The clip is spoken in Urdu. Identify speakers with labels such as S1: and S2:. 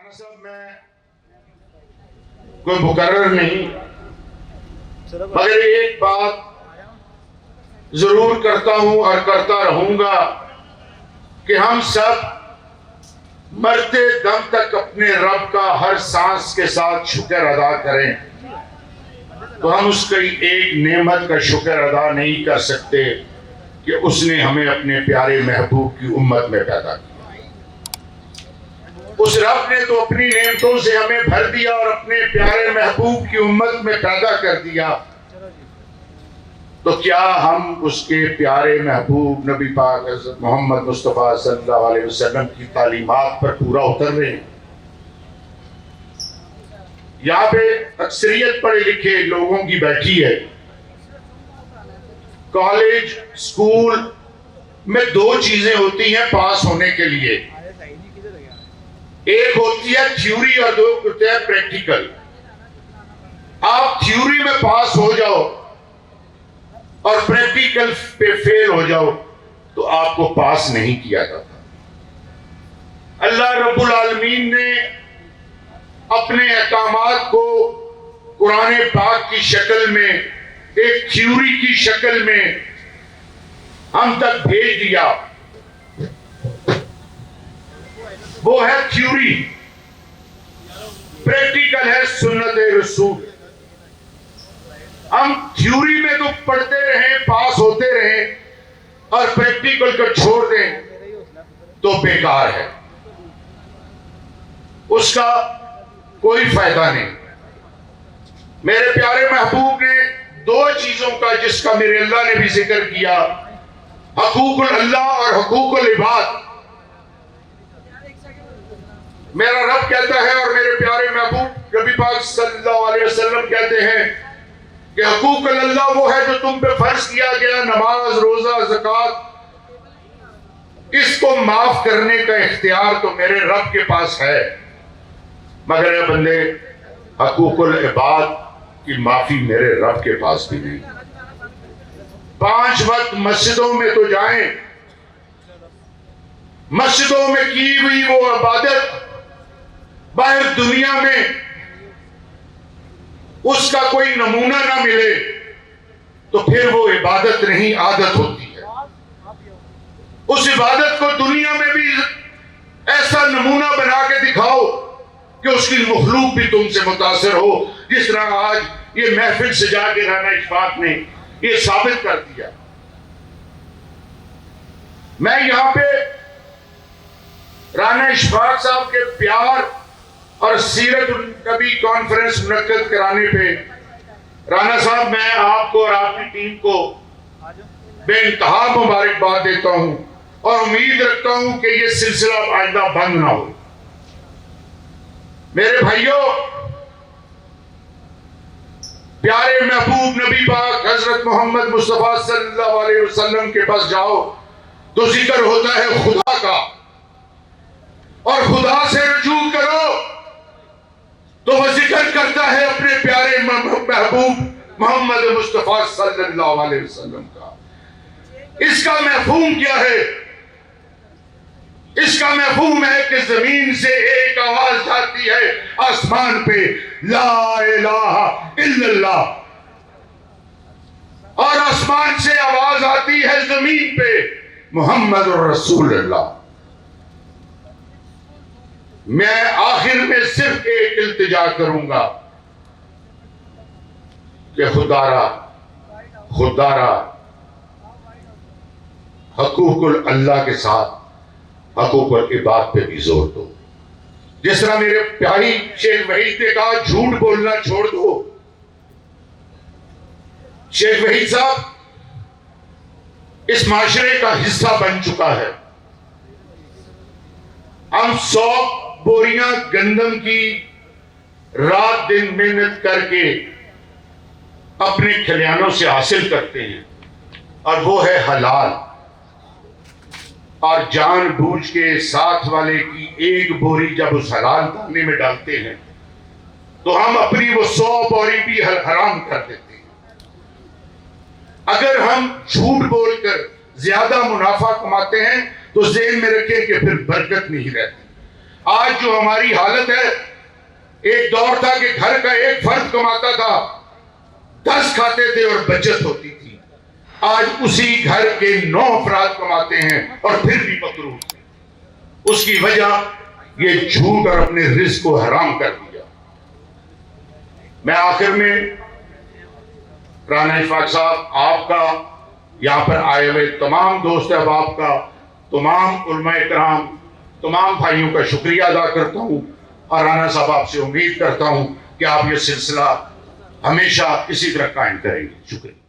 S1: رانا صاحب میں کوئی مقرر نہیں، مگر ایک بات ضرور کرتا ہوں اور کرتا رہوں گا کہ ہم سب مرتے دم تک اپنے رب کا ہر سانس کے ساتھ شکر ادا کریں، تو ہم اس کی ایک نعمت کا شکر ادا نہیں کر سکتے کہ اس نے ہمیں اپنے پیارے محبوب کی امت میں پیدا کیا۔ اس رب نے تو اپنی نعمتوں سے ہمیں بھر دیا اور اپنے پیارے محبوب کی امت میں پیدا کر دیا، تو کیا ہم اس کے پیارے محبوب نبی پاک حضرت محمد مصطفیٰ صلی اللہ علیہ وسلم کی تعلیمات پر پورا اتر رہے ہیں؟ یہاں پہ اکثریت پڑھے لکھے لوگوں کی بیٹھی ہے۔ کالج سکول میں دو چیزیں ہوتی ہیں پاس ہونے کے لیے، ایک ہوتی ہے تھیوری اور دو ہوتے ہیں پریکٹیکل۔ آپ تھیوری میں پاس ہو جاؤ اور پریکٹیکل پہ فیل ہو جاؤ تو آپ کو پاس نہیں کیا جاتا۔ اللہ رب العالمین نے اپنے احکامات کو قرآن پاک کی شکل میں، ایک تھیوری کی شکل میں ہم تک بھیج دیا۔ وہ ہے تھیوری، پریکٹیکل ہے سنت رسول۔ ہم تھیوری میں تو پڑھتے رہیں، پاس ہوتے رہیں، اور پریکٹیکل کو چھوڑ دیں تو بیکار ہے، اس کا کوئی فائدہ نہیں۔ میرے پیارے محبوب نے دو چیزوں کا، جس کا میرے اللہ نے بھی ذکر کیا، حقوق اللہ اور حقوق العباد۔ میرا رب کہتا ہے اور میرے پیارے محبوب نبی پاک صلی اللہ علیہ وسلم کہتے ہیں کہ حقوق اللہ وہ ہے جو تم پہ فرض کیا گیا، نماز، روزہ، زکوٰۃ، اس کو معاف کرنے کا اختیار تو میرے رب کے پاس ہے، مگر اے بندے حقوق العباد کی معافی میرے رب کے پاس بھی نہیں۔ 5 وقت مسجدوں میں تو جائیں، مسجدوں میں کی ہوئی وہ عبادت باہر دنیا میں اس کا کوئی نمونہ نہ ملے تو پھر وہ عبادت نہیں، عادت ہوتی ہے۔ اس عبادت کو دنیا میں بھی ایسا نمونہ بنا کے دکھاؤ کہ اس کی مخلوق بھی تم سے متاثر ہو، جس طرح آج یہ محفل سجا کے رانا اشفاق نے یہ ثابت کر دیا۔ میں یہاں پہ رانا اشفاق صاحب کے پیار اور سیرت النبی کانفرنس منعقد کرانے پہ رانا صاحب میں آپ کو اور آپ کی ٹیم کو بے انتہا مبارکباد دیتا ہوں اور امید رکھتا ہوں کہ یہ سلسلہ آئندہ بند نہ ہو۔ میرے بھائیوں، پیارے محبوب نبی پاک حضرت محمد مصطفیٰ صلی اللہ علیہ وسلم کے پاس جاؤ تو ذکر ہوتا ہے خدا کا، اور خدا سے رجوع کرو تو وہ ذکر کرتا ہے اپنے پیارے محبوب محمد مصطفیٰ صلی اللہ علیہ وسلم کا۔ اس کا مفہوم کیا ہے؟ اس کا مفہوم ہے کہ زمین سے ایک آواز جاتی ہے آسمان پہ، لا الہ الا اللہ، اور آسمان سے آواز آتی ہے زمین پہ، محمد رسول اللہ۔ میں آخر میں صرف ایک التجا کروں گا کہ خدارا حقوق اللہ کے ساتھ حقوق العباد پہ بھی زور دو۔ جس طرح میرے پیاری شیخ وحید نے کہا جھوٹ بولنا چھوڑ دو۔ شیخ وحید صاحب اس معاشرے کا حصہ بن چکا ہے۔ ہم 100 بوریاں گندم کی رات دن محنت کر کے اپنے کھلیانوں سے حاصل کرتے ہیں، اور وہ ہے حلال، اور جان بوجھ کے ساتھ والے کی ایک بوری جب اس حلال دانے میں ڈالتے ہیں تو ہم اپنی وہ 100 بوری بھی حرام کر دیتے ہیں۔ اگر ہم جھوٹ بول کر زیادہ منافع کماتے ہیں تو ذہن میں رکھیں کہ پھر برکت نہیں رہتی۔ آج جو ہماری حالت ہے، ایک دور تھا کہ گھر کا ایک فرد کماتا تھا، 10 کھاتے تھے اور بچت ہوتی تھی۔ آج اسی گھر کے 9 افراد کماتے ہیں اور پھر بھی مکروہ ہیں۔ اس کی وجہ یہ جھوٹ اور اپنے رزق کو حرام کر دیا۔ میں آخر میں رانا اشفاق صاحب، آپ کا، یہاں پر آئے ہوئے تمام دوست احباب کا، تمام علماء کرام، تمام بھائیوں کا شکریہ ادا کرتا ہوں، اور رانا صاحب آپ سے امید کرتا ہوں کہ آپ یہ سلسلہ ہمیشہ اسی طرح قائم کریں گے۔ شکریہ۔